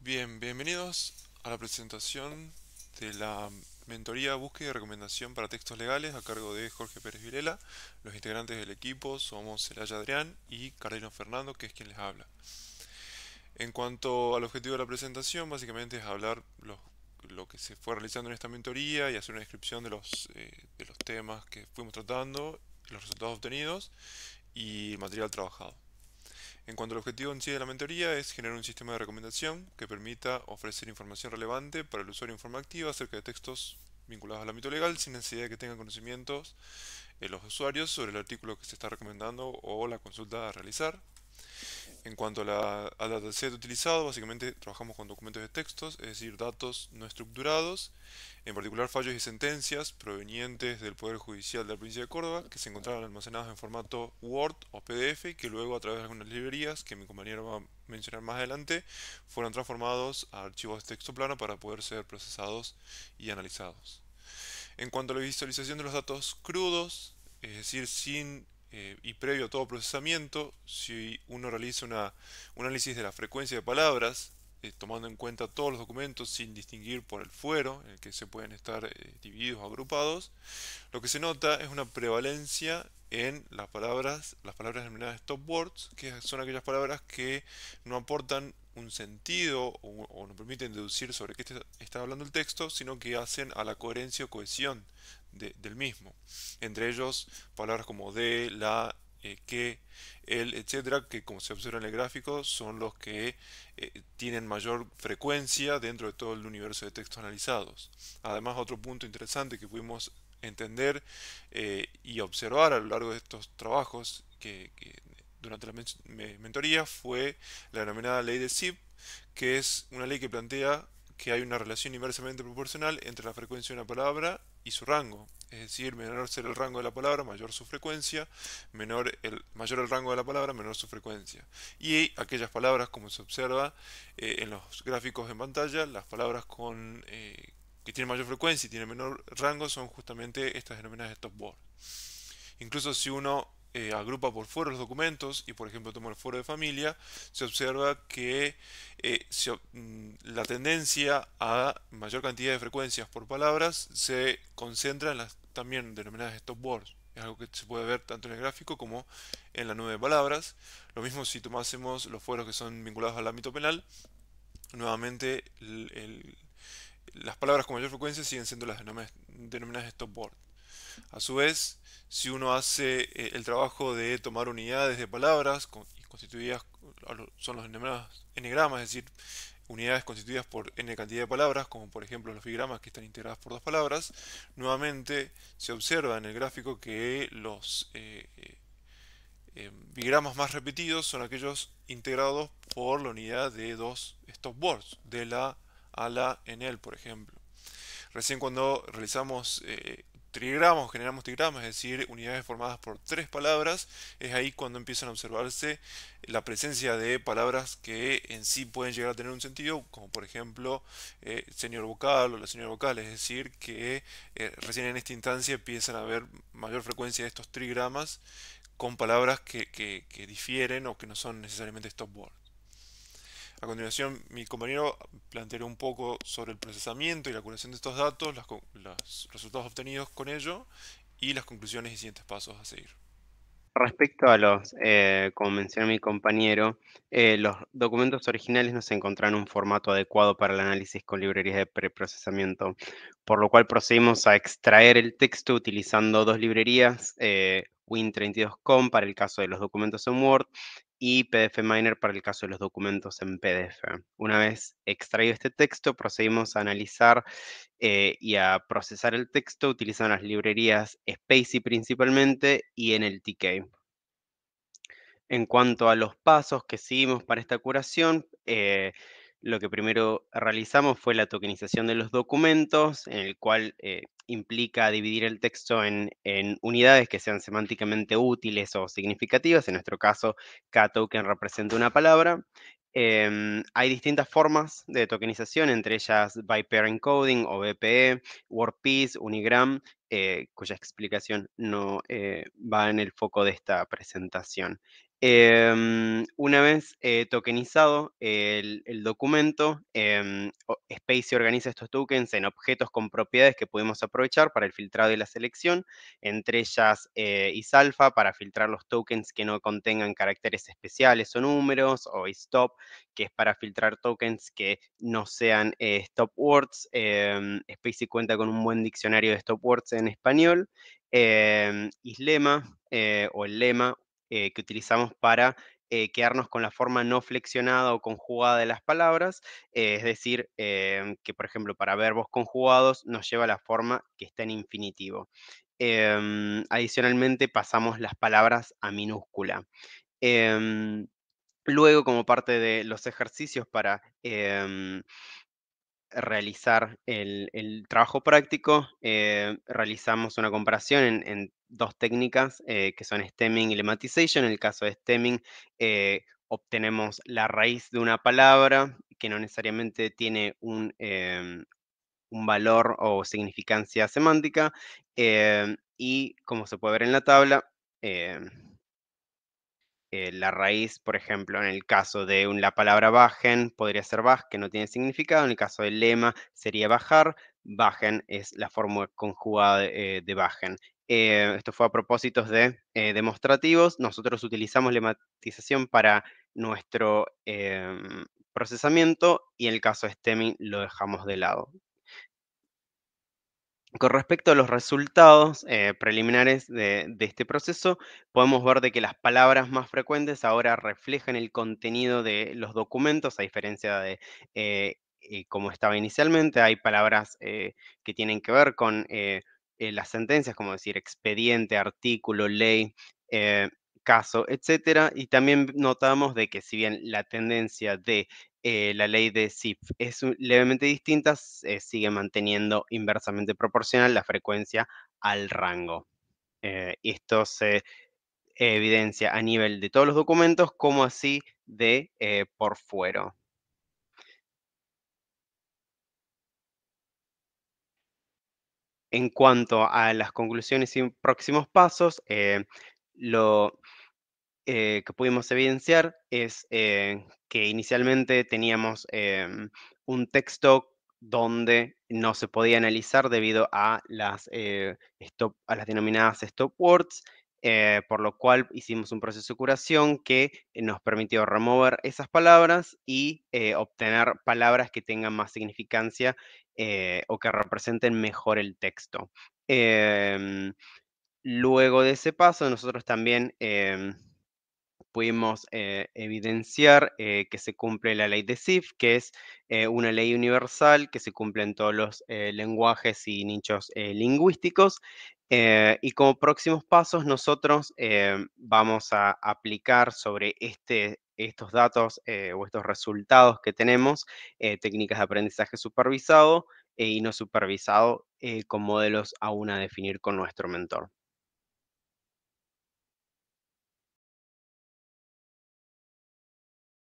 Bien, bienvenidos a la presentación de la mentoría Búsqueda y Recomendación para Textos Legales a cargo de Jorge Pérez Vilela. Los integrantes del equipo somos Celaya Adrián y Carolina Fernando, que es quien les habla. En cuanto al objetivo de la presentación, básicamente es hablar lo que se fue realizando en esta mentoría y hacer una descripción de los temas que fuimos tratando, los resultados obtenidos y el material trabajado. En cuanto al objetivo en sí de la mentoría, es generar un sistema de recomendación que permita ofrecer información relevante para el usuario en forma activa acerca de textos vinculados al ámbito legal sin necesidad de que tengan conocimientos los usuarios sobre el artículo que se está recomendando o la consulta a realizar. En cuanto a al dataset utilizado, básicamente trabajamos con documentos de textos, es decir, datos no estructurados, en particular fallos y sentencias provenientes del Poder Judicial de la provincia de Córdoba, que se encontraban almacenados en formato Word o PDF, que luego a través de algunas librerías, que mi compañero va a mencionar más adelante, fueron transformados a archivos de texto plano para poder ser procesados y analizados. En cuanto a la visualización de los datos crudos, es decir, sin y previo a todo procesamiento, si uno realiza un análisis de la frecuencia de palabras, tomando en cuenta todos los documentos sin distinguir por el fuero en el que se pueden estar divididos o agrupados, lo que se nota es una prevalencia en las palabras denominadas stop words, que son aquellas palabras que no aportan un sentido o no permiten deducir sobre qué está hablando el texto, sino que hacen a la coherencia o cohesión del mismo. Entre ellos, palabras como de, la, que, el, etcétera, que como se observa en el gráfico, son los que tienen mayor frecuencia dentro de todo el universo de textos analizados. Además, otro punto interesante que pudimos entender y observar a lo largo de estos trabajos que durante la mentoría fue la denominada ley de Zipf, que es una ley que plantea que hay una relación inversamente proporcional entre la frecuencia de una palabra y su rango. Es decir, menor ser el rango de la palabra, mayor su frecuencia, mayor el rango de la palabra, menor su frecuencia. Y aquellas palabras, como se observa en los gráficos en pantalla, las palabras que tienen mayor frecuencia y tienen menor rango son justamente estas denominadas stop words. Incluso si uno agrupa por fuero los documentos y por ejemplo toma el fuero de familia, se observa que la tendencia a mayor cantidad de frecuencias por palabras se concentra en las también denominadas stop words. Es algo que se puede ver tanto en el gráfico como en la nube de palabras. Lo mismo si tomásemos los fueros que son vinculados al ámbito penal. Nuevamente, las palabras con mayor frecuencia siguen siendo las denominadas stop words. A su vez, si uno hace el trabajo de tomar unidades de palabras y constituidas, son los denominados n-gramas, es decir, unidades constituidas por n cantidad de palabras, como por ejemplo los bigramas que están integradas por dos palabras, nuevamente se observa en el gráfico que los bigramas más repetidos son aquellos integrados por la unidad de dos stop words, de la a la en el, por ejemplo. Recién cuando realizamos trigramas, generamos trigramas, es decir, unidades formadas por tres palabras, es ahí cuando empiezan a observarse la presencia de palabras que en sí pueden llegar a tener un sentido, como por ejemplo señor vocal o la señora vocal, es decir, que recién en esta instancia empiezan a haber mayor frecuencia de estos trigramas con palabras que difieren o que no son necesariamente stop words. A continuación, mi compañero planteará un poco sobre el procesamiento y la curación de estos datos, los resultados obtenidos con ello y las conclusiones y siguientes pasos a seguir. Respecto a como mencionó mi compañero, los documentos originales no se encontraron en un formato adecuado para el análisis con librerías de preprocesamiento, por lo cual procedimos a extraer el texto utilizando dos librerías, Win32com para el caso de los documentos en Word y PDFminer para el caso de los documentos en PDF. Una vez extraído este texto, procedimos a analizar y a procesar el texto utilizando las librerías SpaCy principalmente y NLTK. En cuanto a los pasos que seguimos para esta curación, lo que primero realizamos fue la tokenización de los documentos, en el cual implica dividir el texto en unidades que sean semánticamente útiles o significativas. En nuestro caso, cada token representa una palabra. Hay distintas formas de tokenización, entre ellas Bypair Encoding o BPE, WordPeace, Unigram, cuya explicación no va en el foco de esta presentación. Una vez tokenizado el documento, Space organiza estos tokens en objetos con propiedades que podemos aprovechar para el filtrado y la selección, entre ellas isalpha para filtrar los tokens que no contengan caracteres especiales o números, o stop, que es para filtrar tokens que no sean stop words. Space cuenta con un buen diccionario de stop words en español. Islema o el lema que utilizamos para quedarnos con la forma no flexionada o conjugada de las palabras, es decir, que por ejemplo para verbos conjugados nos lleva a la forma que está en infinitivo. Adicionalmente pasamos las palabras a minúscula. Em, Luego, como parte de los ejercicios para realizar el trabajo práctico, realizamos una comparación en dos técnicas que son stemming y lemmatization. En el caso de stemming, obtenemos la raíz de una palabra que no necesariamente tiene un valor o significancia semántica, y como se puede ver en la tabla, em, la raíz, por ejemplo, en el caso de la palabra bajen, podría ser baj, que no tiene significado. En el caso del lema sería bajar. Bajen es la forma conjugada de bajen. Esto fue a propósitos de demostrativos. Nosotros utilizamos lematización para nuestro procesamiento, y en el caso de stemming lo dejamos de lado. Con respecto a los resultados preliminares de este proceso, podemos ver de que las palabras más frecuentes ahora reflejan el contenido de los documentos, a diferencia de cómo estaba inicialmente. Hay palabras que tienen que ver con las sentencias, como decir expediente, artículo, ley, eh, caso, etcétera. Y también notamos de que si bien la tendencia de la ley de Zipf es levemente distinta, sigue manteniendo inversamente proporcional la frecuencia al rango. Y esto se evidencia a nivel de todos los documentos, como así de por fuera. En cuanto a las conclusiones y próximos pasos, lo que pudimos evidenciar es que inicialmente teníamos un texto donde no se podía analizar debido a a las denominadas stop words, por lo cual hicimos un proceso de curación que nos permitió remover esas palabras y obtener palabras que tengan más significancia o que representen mejor el texto. Em, Luego de ese paso, nosotros también pudimos evidenciar que se cumple la ley de Zipf, que es una ley universal que se cumple en todos los lenguajes y nichos lingüísticos. Y como próximos pasos, nosotros vamos a aplicar sobre estos datos o estos resultados que tenemos, técnicas de aprendizaje supervisado y no supervisado, con modelos aún a definir con nuestro mentor.